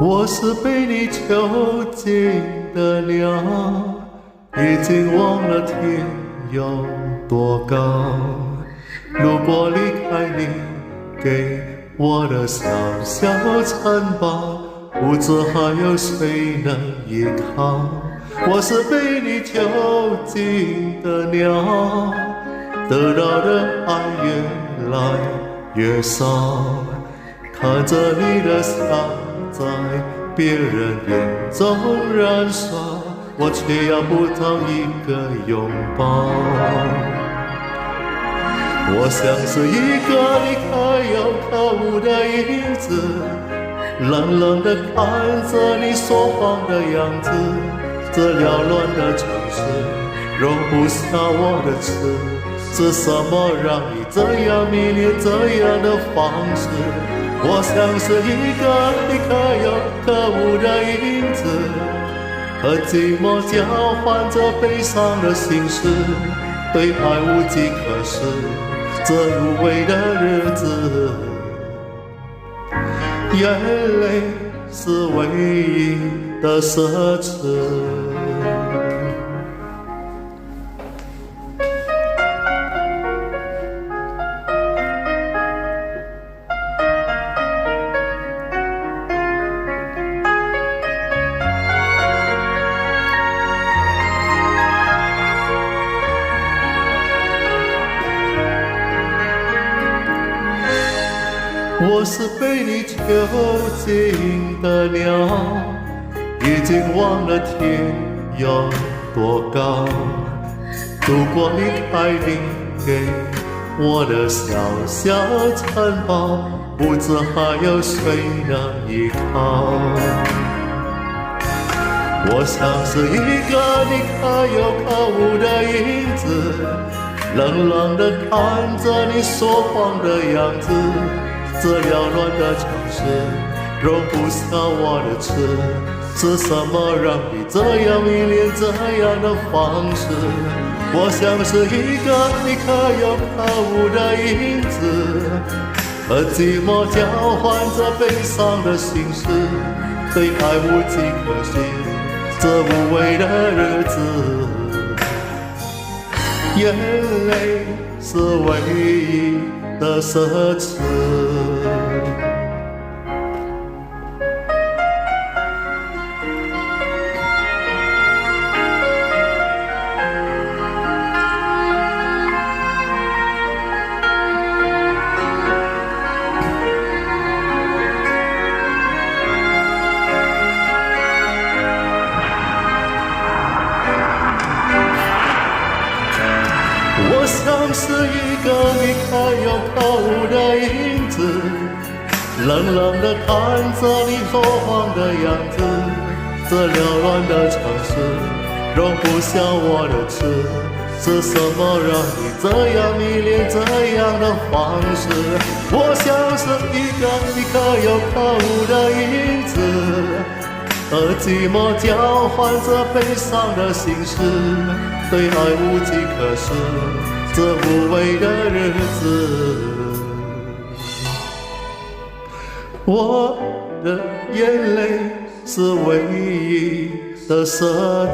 我是被你囚禁的鸟，已经忘了天有多高。如果离开你给我的小小城堡，不知还有谁能依靠。我是被你囚禁的鸟，得到的爱越来越少，看着你的笑在别人眼中燃烧，我却要不到一个拥抱。我像是一个离开又可恶的影子，冷冷地看着你说谎的样子。这缭乱的城市容不下我的痴，是什么让你这样迷恋这样的方式？我像是一个离开又可恶的影子，和寂寞交换着悲伤的心事，对爱无计可施，这无味的日子，眼泪是唯一的奢侈。我是被你囚禁的鸟，已经忘了天有多高。如果离开你给我的小小城堡，不知还有谁能依靠。我像是一个离开又可恶的影子，冷冷地看着你说谎的样子。这缭乱的城市容不下我的痴，是什么让你这样迷恋这样的方式？我像是一个离开又可恶的影子，和寂寞交换着悲伤的心事，对爱无计可施，这无味的日子，眼泪是唯一的奢侈。我像是一个离开又可恶的影子，冷冷地看着你说谎的样子。这缭乱的城市容不下我的痴，是什么让你这样迷恋这样的方式？我像是一个离开又可恶的影子，和寂寞交换着悲伤的心事，对爱无计可施，这无味的日子，我的眼泪是唯一的奢侈。